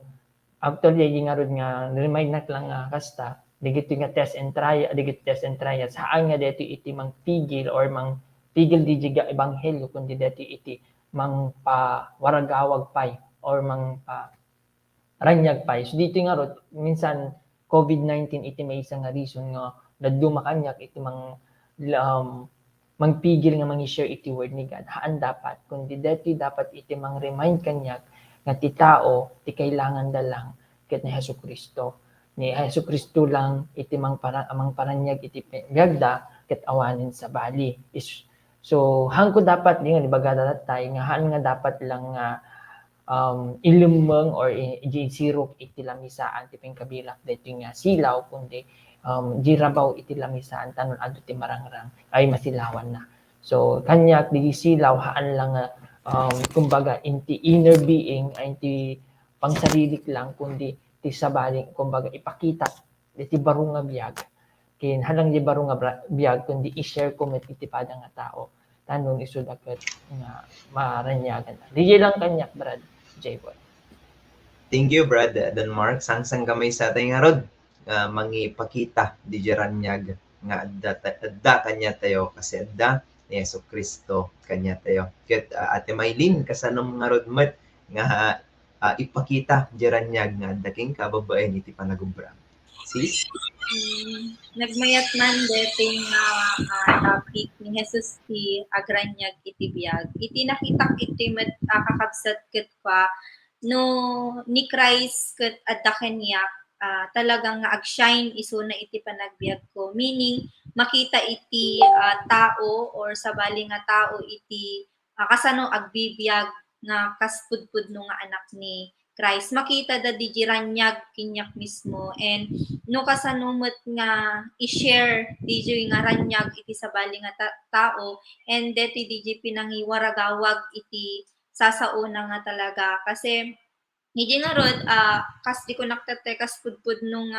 actually nga rod nga remind nak lang nga kasta digito nga test and trials saan nga dito iti mangpigil or mangpigil di ga ebanghelyo kundi dito iti mangpawaragawag pay or mangparanyag pay. So dito nga rod minsan COVID-19 iti may isang reason nga naduma kanyak iti mangpigil nga mangi-share iti word ni God. Haan dapat kundi deti dapat iti mang-remind kanyak nga ti tao ti kailangan dalang ket ni Jesucristo. Ni Jesucristo lang iti mangparanyag iti biagda ket awanin sa bali. So hangko dapat di nga ibagada tay nga haan nga dapat lang nga ilumeng or sirok iti lamisaan ti pingkabilak dito nga silaw kundi di rabaw iti lamisaan tanon adto ti marangrang ay masilawan na. So kanyak di silaw haan lang kumbaga inti inner being ay inti pangsarilik lang kundi ti sabaling kumbaga ipakita iti baro nga biag kin halang di baro nga biag kundi i-share ko met iti pada nga tao tanon isu daket nga maranyagan. DJ lang kanyak brad J-Boy. Thank you, Brad Denmark. Sang-sang gamay sa ating nga rod. Mangipakita di jaranyag nga adda kanya tayo kasi adda ni Jesucristo kanya tayo. Ket Ate Maylin kasanom nga rod met nga ipakita jaranyag nga adda king kababaen iti panagubra. Sis? Nagmayat man dating topic ni Jesus ti agranyag iti biag. Iti nakita iti kakabsat ket pa no ni Christ ket adda kanyak talagang nga agshine iso na iti panagbiag ko. Meaning makita iti tao or sabali nga tao iti kasano agbibiyag nga kaspudpud no nga anak ni Christ. Makita da di jiranyag kinyak mismo and no kasanumot nga i-share di nga ranyag iti sabali nga tao and deti di pinangiwaragawag iti sasauna nga talaga kasi hindi nga rod kas di ko naktate kas pudpud nung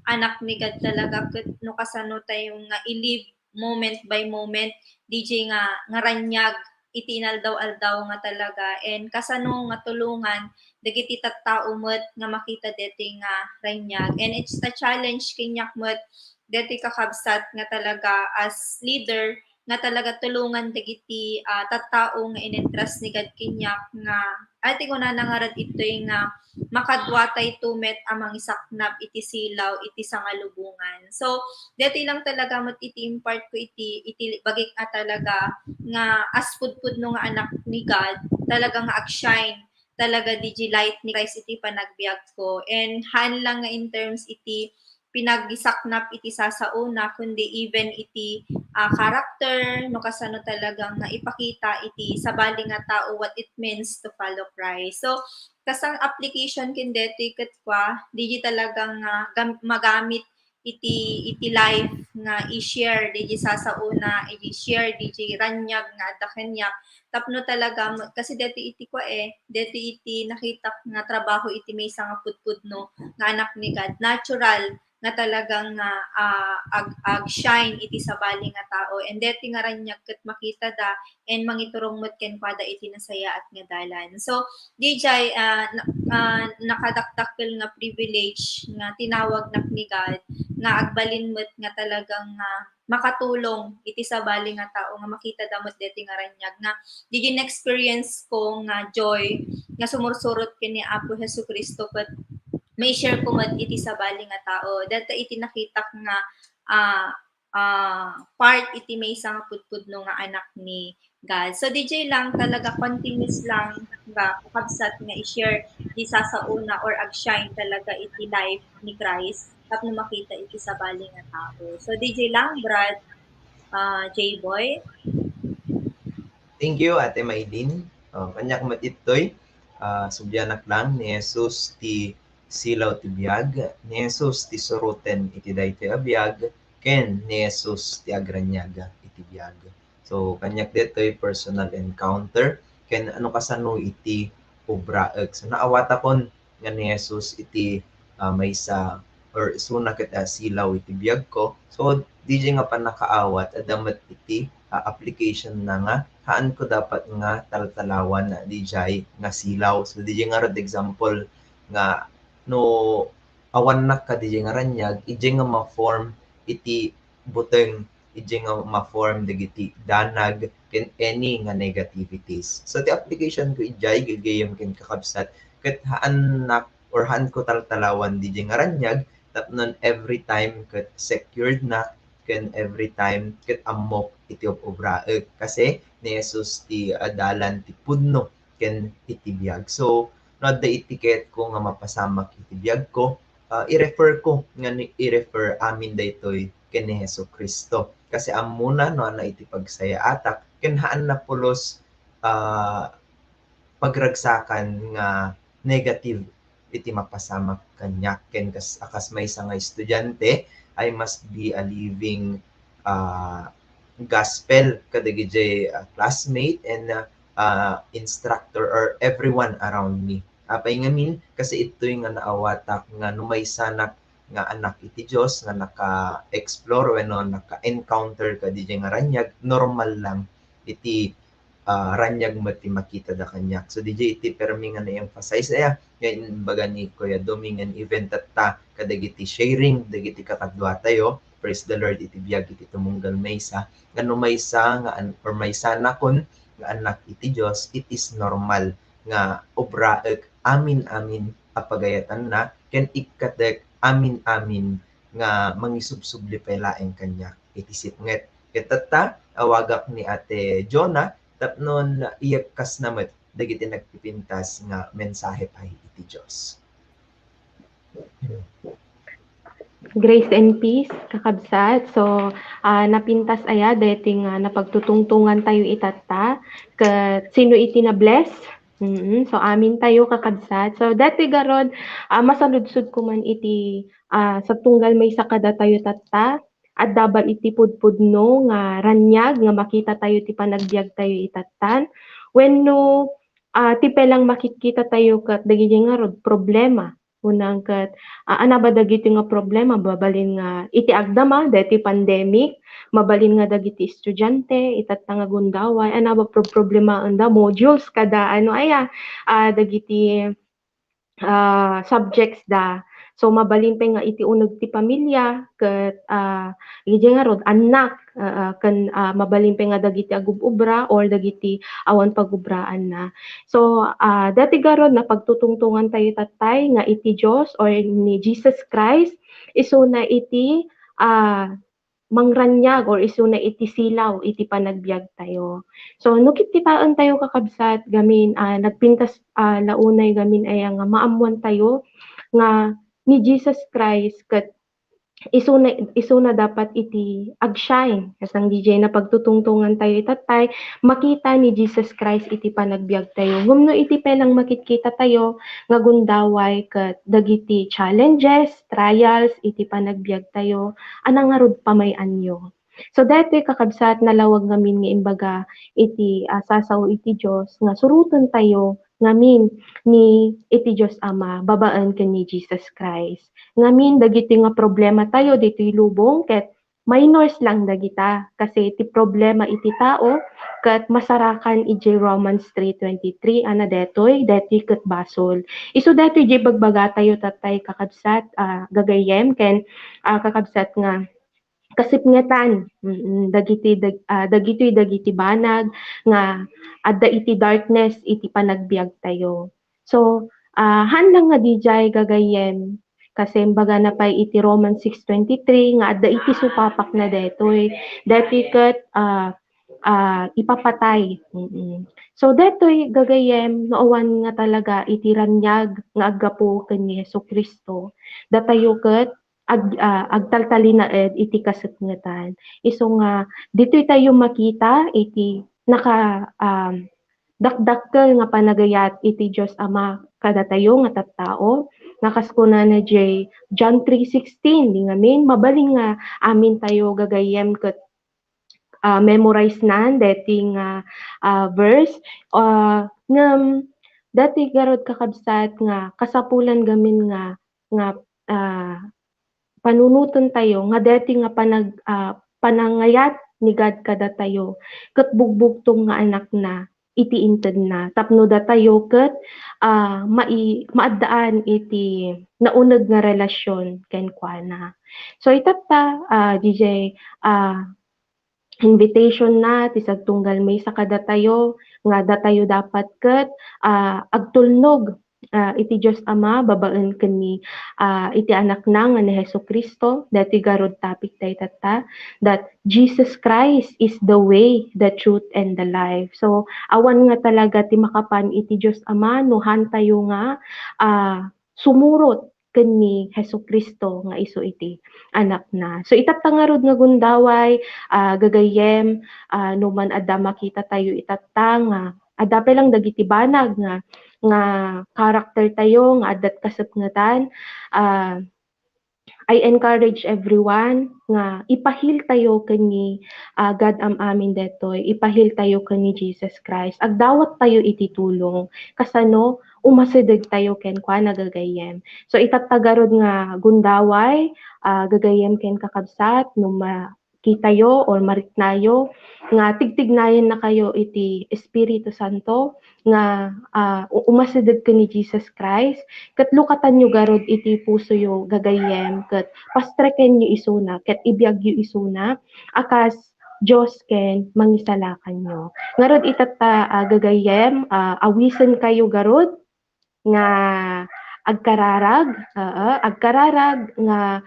anak ni God talaga no kasano tayo nga i-live moment by moment DJ nga ranyag iti inaldaw-aldaw nga talaga and kasano nga tulungan dagiti tattao met nga makita deti nga ranyag and it's a challenge kinyak met deti kakabsat nga talaga as leader nga talaga tulungan dagiti tattao nga inentrust ni God kinyak nga ati ko na nangarad itoy nga makadwatay tumet amang isaknap iti silaw iti sangalubungan. So deti lang talaga mat iti impart ko iti bagik talaga nga as pudpud no nga anak ni God talaga nga agshine talaga di light ni Christ iti panagbiag ko and han lang nga in terms iti pinagisaknap iti sasauna kundi even iti character no kasano talagang nga ipakita iti sabali nga tao what it means to follow Christ. So kasang application kin deti ket kwa di talagang magamit iti life nga i-share di sasauna i-share di ranyag nga adda kanyak tapno talaga kasi deti iti kwa deti iti nakita nga trabaho iti may nga pudpudno nga anak ni God natural nga talagang ag-shine iti sabali nga tao and deti nga ranyag ket makita da and mangiturong met ken pada iti nasaya at nga dalan. So DJ nakadakdakkel nga privilege nga tinawag nak ni God nga agbalin met nga talagang makatulong iti sabali nga tao nga makita damot deti nga ranyag nga DJ experience ko nga joy nga sumursurot kini Apo Jesucristo ket may share ko mat iti sabali nga tao data iti nakita nga part iti may nga pudpudno nga anak ni God. So DJ lang talaga continuous lang nga kakabsat nga i-share di sa una or ag-shine talaga iti life ni Christ tapno makita iti sa bali nga tao. So DJ lang Brad J-Boy. Thank you, Ate Maylin. Kanyak matitoy, subyanak lang ni Jesus ti silaw ti biyag, ni Jesus ti suruten iti daytoy a biyag, ken ni Jesus ti agranyaga iti biyag. So kanyak ditoy personal encounter, ken ano kasano iti obraeg. So naawata kon nga ni Jesus iti maysa or isuna kita silaw iti biyag ko. So DJ nga pa nakaawat adamat iti application na nga haan ko dapat nga taltalawan na DJ nga silaw. So DJ nga rod example nga no awan na ka DJ nga ranyag, ije nga ma-form iti buteng, ije nga ma-form dagiti danag ken any nga negativities. So the application ko ijay gagayam ken kakabsat ket haan na or haan ko taltalawan DJ nga ranyag tapnon every time ket secured na ken every time ket amok iti obraeg kasi ni Jesus ti adalan ti pudno ken iti biyag. So no da itiket ko nga mapasamak iti biyag ko, i-refer ko nga i-refer amin daytoy ken ni Hesus Kristo. Kasi amuna no na iti pagsaya atak ken haan na pulos pagragsakan nga negative iti mapasamak kanyak ken akas may nga estudyante I must be a living gospel kadagiti classmate and instructor or everyone around me. Apay ngamin kasi ito'y nga naawatak nga numaysanak nga anak iti Diyos nga naka-explore wenno naka-encounter ka di nga ranyag normal lang iti ranyag mati makita da kanyak. So DJ iti permi nga na-emphasize nga baga ni Kuya Domingan event at kadagiti sharing dagiti kakadwa tayo. Praise the Lord iti biyag iti tumunggal maysa ngano maysa nga or maysa na kon nga anak iti Dios it is normal nga obraeg amin apagayatan na ken ikkatek amin nga mangisubsubli pelaeng kanya iti sitnget ketata awagak ni Ate Jonah tapnon iyagkas namet dagiti nagpipintas nga mensahe pa iti Dios. Grace and peace, kakabsat. So, napintas aya, dating napagtutungtungan tayo itata, sino iti na bless. So, amin tayo kakabsat. So, dati garod, masaludsud ko man iti sa tunggal may sakada tayo tata, at dabal iti pudpudno nga ranyag, nga makita tayo ti panagbiag tayo itatan. When no, tipe lang makikita tayo kat dagiti nga rod, problema. Unang kat ba dagiti nga problema babalin nga iti agdama dati pandemic mabalin nga dagiti estudyante itat nga gundaway ba problema anda modules kada dagiti subjects da so mabalin pa nga iti uneg ti pamilya ket iti nga rod anak kan mabalin pa nga dagiti agububra or dagiti awan pagubraan na so dati garod na pagtutungtungan tayo tatay nga iti Dios or ni Jesus Christ isuna iti mangranyag or isuna iti silaw iti panagbiag tayo. So nukit titaan tayo kakabsat gamin nagpintas launay gamin ay nga maamuan tayo nga ni Jesus Christ ket isuna dapat iti agshine kasang DJ na pagtutungtungan tayo itatay makita ni Jesus Christ iti panagbiag tayo ngumno iti pelang makikita tayo nga gundaway ket dagiti challenges trials iti panagbiag tayo anang nga rod pamay-anyo. So dati kakabsat nalawag ngamin nga imbaga iti sasaw iti Dios nga suruten tayo ngamin ni iti Dios Ama babaan ken ni Jesus Christ. Ngamin dagiti nga problema tayo ditoy lubong ket minors lang dagita kasi iti problema iti tao ket masarakan iti Romans 3:23 detoy deti ket basol. Isu detoy iti bagbaga tayo tatay kakabsat gagayem ken kakabsat nga kasipngetan dagiti banag nga adda iti darkness iti panagbiag tayo. So handlang nga dijay gagayem kasi baga na pa iti Romans 6:23 nga adda iti supapak na detoy dati ket ipapatay. So detoy gagayem noowan nga talaga iti ranyag nga aggapu ken ni Jesucristo. Datayo ket agtaltalinaed iti kasatngatan. Isu nga ditoy tayo makita iti dakdakkel nga panagayat iti Dios Ama kadatayo nga tattao nakaskuna na John 3:16 di ngamin mabaling nga amin tayo gagayem ket memorize nan dating verse ngam dati garod kakabsat nga kasapulan gamin nga panunuton tayo nga dati nga panangayat ni God kada tayo ket bugbugtong nga anak na iti inted na tapno datayo ket maaddaan iti nauneg nga relasyon ken kuana. So itatta DJ invitation na ti sagtunggal may sa kada tayo nga datayo dapat ket agtulnog iti Dios Ama babaen ken ni iti anak na nga ni Jesucristo dati garod topic day tatta that Jesus Christ is the way, the truth and the life. So awan nga talaga ti makapan iti Dios Ama no hantayo nga sumurot ken ni Jesucristo nga isu iti anak na. So itatangarod nga gundaway gagayem no man adda makita tayo itatta nga adda pa lang dagiti banag nga character tayo nga addat kasatngatan. I encourage everyone nga ipahil tayo kani God am amin detoy ipahil tayo kani Jesus Christ agdawat tayo iti tulong kasano umasideg tayo ken kuana gagayem. So itatagarod nga gundaway gagayem ken kakabsat no makitayo or maritnayo nga tigtignayen na kayo iti Espiritu Santo nga umasideg ken ni Jesus Christ ket lukatan nyo garod iti puso yo gagayem ket pastreken nyo isuna ket ibiyag yo isuna akas Diyos ken mangisalakan nyo. Ngarod itatta gagayem awisen kayo garod nga agkararag nga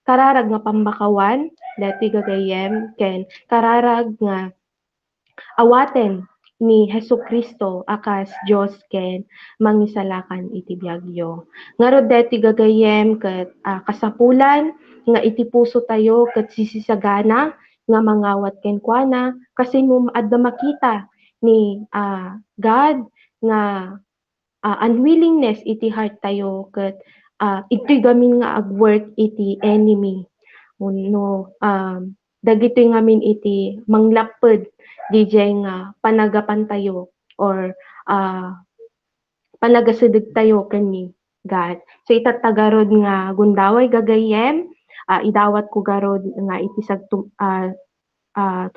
kararag nga pambakawan dati gagayem ken kararag nga awaten ni Jesucristo akas Dios ken mangisalakan iti biagyo. Ngarod deti gagayem ket kasapulan nga iti puso tayo ket sisisagana nga mangawat ken kuana kasi no adda makita ni God nga unwillingness iti heart tayo ket iti gamin nga agwork iti enemy no dagitoy ngamin iti manglaped DJ nga panagapan tayo or panagasideg tayo kani God. So itatagarod nga gundaway gagayem idawat ko garod nga iti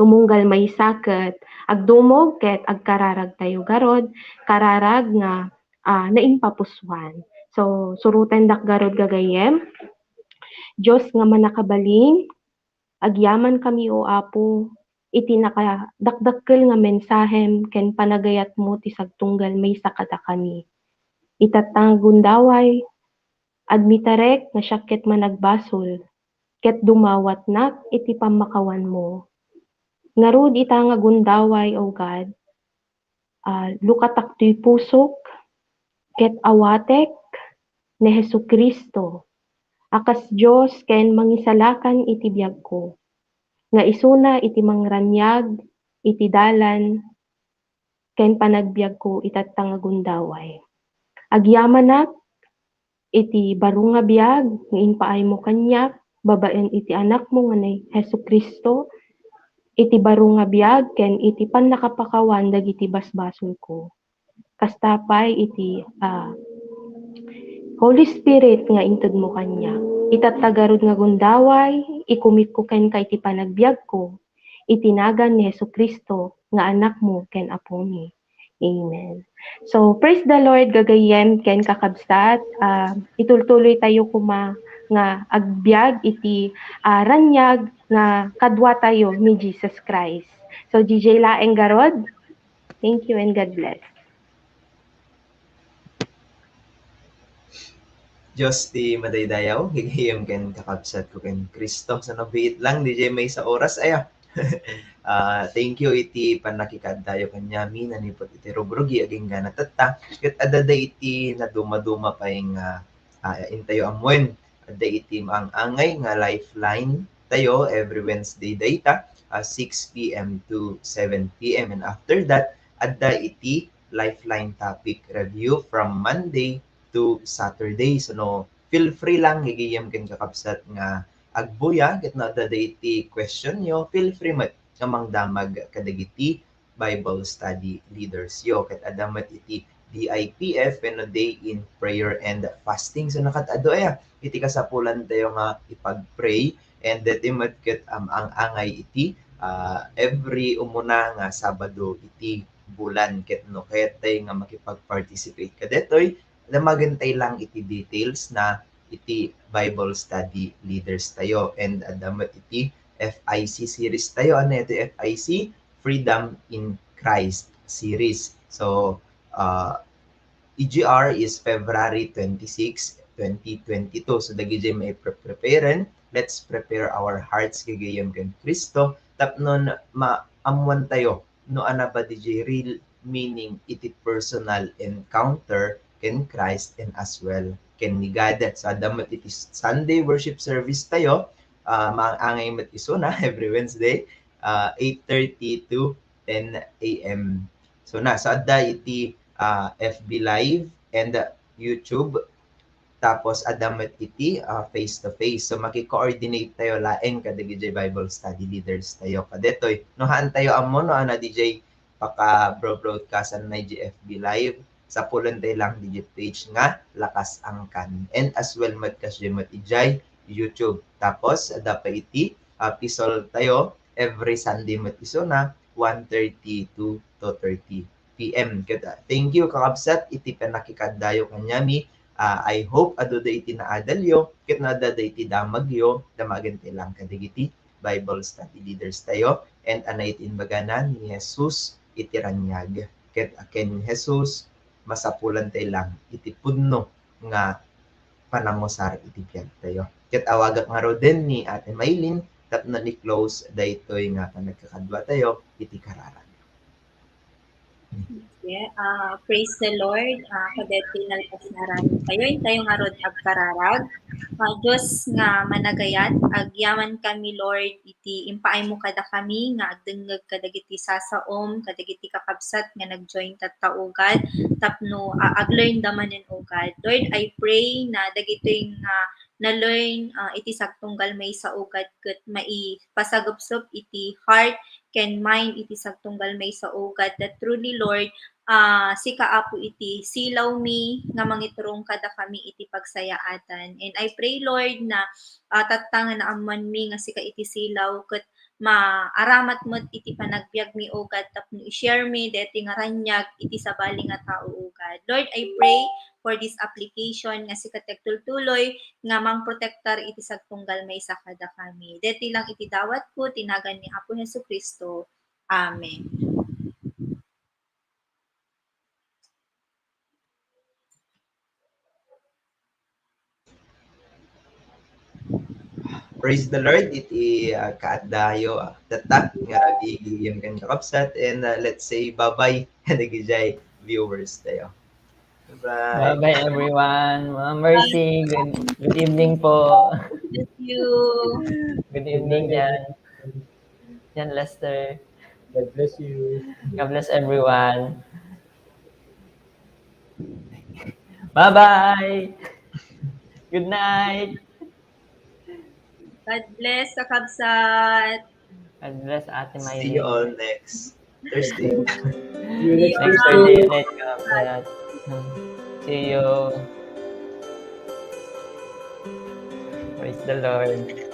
tumunggal maysa ket agdumog ket agkararag tayo garod kararag nga naimpapuswan. So suruten dak garod gagayem Dios nga manakabalin agyaman kami o Apo iti nakadakdakkel nga mensahem ken panagayat mo ti sagtunggal maysa kadakani. Itatang gundaway admitarek nga syakket managbasol ket dumawat nak iti pamakawan mo. Ngarud ita nga gundaway o God lukatak ti pusok ket awatek ni Jesucristo akas Dios ken mangisalakan iti biag ko nga isuna iti mangranyag iti dalan ken panagbiag ko itatta nga gundaway agyamanak iti baro nga biag nga inpaay mo kanyak babaen iti anak mo nga ni Jesucristo iti baro nga biag ken iti pannakapakawan dagiti basbasol ko kastapay iti Holy Spirit nga inted mo kanya. Itatagarod nga gundaway, ikumit ko ken kay iti panagbiag ko. Itinagan ni Jesucristo nga anak mo ken apo mi. Amen. So praise the Lord gagayem ken kakabsat. Itultuloy tayo kuma nga agbiag iti ranyag nga kadwa tayo ni Jesus Christ. So DJ Laeng garod. Thank you and God bless. Diyos ti madaydayaw, higayam ken kakabsat ko ken Kristo. Sa nabiit lang, DJ may sa oras aya. Thank you iti panakikadayo kanyami nanipot iti rubrugi aging gana tatta. Ket adda iti na duma-duma pa yung intayo amwen. Adda iti ang angay nga lifeline tayo every Wednesday dayta 6 p.m. to 7 p.m. And after that, adda iti lifeline topic review from Monday to Saturday. So no, feel free lang higayam ken kakabsat nga agbuya ket no adda iti question yo, feel free mat nga mangdamag kadagiti Bible study leaders yo ket adamat iti DIPF and a day in prayer and fasting. So nakatado iti kasapulan tayo nga ipag-pray and that imat ket ang angay iti every umuna nga Sabado iti bulan ket no ket tay nga makipag-participate kadetoy damagantay lang iti details na iti Bible study leaders tayo and adamat iti FIC series tayo. Ano ito FIC? Freedom in Christ series. So, EGR is February 26, 2022. So, dagiti may preparen. Let's prepare our hearts kagayam ken Kristo. Tapnon maamuan tayo. No ana ba DJ real meaning iti personal encounter ken Christ and as well ken ni God. Sa damat iti Sunday worship service tayo. Maangay mat iso na every Wednesday 8:30 to 10 a.m. So na sa adda iti FB Live and YouTube tapos adamat iti face to face. So maki-coordinate tayo laeng kada DJ Bible study leaders tayo kadetoy. No haan tayo amo no ana DJ paka broadcast na FB Live sa pulan tayo lang digit page nga lakas ang kanin. And as well madkas mat ijay YouTube. Tapos, dapat iti pisol tayo every Sunday matiso na 1:30 to 2:30 p.m. Thank you, kakabsat. Iti panakikadayo kanyami. I hope adoda iti naadalyo. Kit nadada iti damagyo. Damagan lang kadigiti Bible study leaders tayo. And anay iti inbaganan ni Jesus iti ranyag. Kit aken Jesus masapulan tayo lang iti pudno nga panangusar iti biyag tayo. Ket awagak nga ro din ni Ate Maylin tapno ni close daytoy nga nagkakadwa tayo iti kararan. Yeah, praise the Lord. Kadeti nalpas naran kayo tayo nga rod agkararag. Diyos nga managayat agyaman kami Lord iti impaay mo kada kami nga agdengeg kadagiti sasaom kadagiti kakabsat nga nagjoin tattaugad tapno aglearn damanen ugad. Lord, I pray na dagitoy nga na-learn iti sagtunggal may sa ugat ket maipasagupsop iti heart ken mind iti sagtunggal may sa ugat that truly Lord si kaapo iti silaw mi nga mangiturong kada kami iti pagsayaatan. And I pray Lord na tatangan na amman mi nga sika iti silaw ket maaramat met iti panagbiag mi ugad tapno i-share mi deti nga ranyag iti sabali nga tao ugad. Lord, I pray for this application nga sika tegtultuloy nga mangprotektar iti sagtunggal may sa kada kami. Deti lang iti dawat ko tinagan ni Apo Jesucristo. Amen. Praise the Lord, iti kaadayo tatak nga ragigiyam kan kakabsat and let's say bye-bye nagijay viewers tayo. Bye. Bye-bye everyone. Ma'am Mercy, good evening po. Thank you. Good evening Jan. Jan Lester. God bless you. God bless everyone. Bye-bye. Good night. God bless kakabsat. God bless Ate Maylin. See you all next Thursday. See you next Next Thursday. Thursday ulit. Kakabsat. See you. Praise the Lord.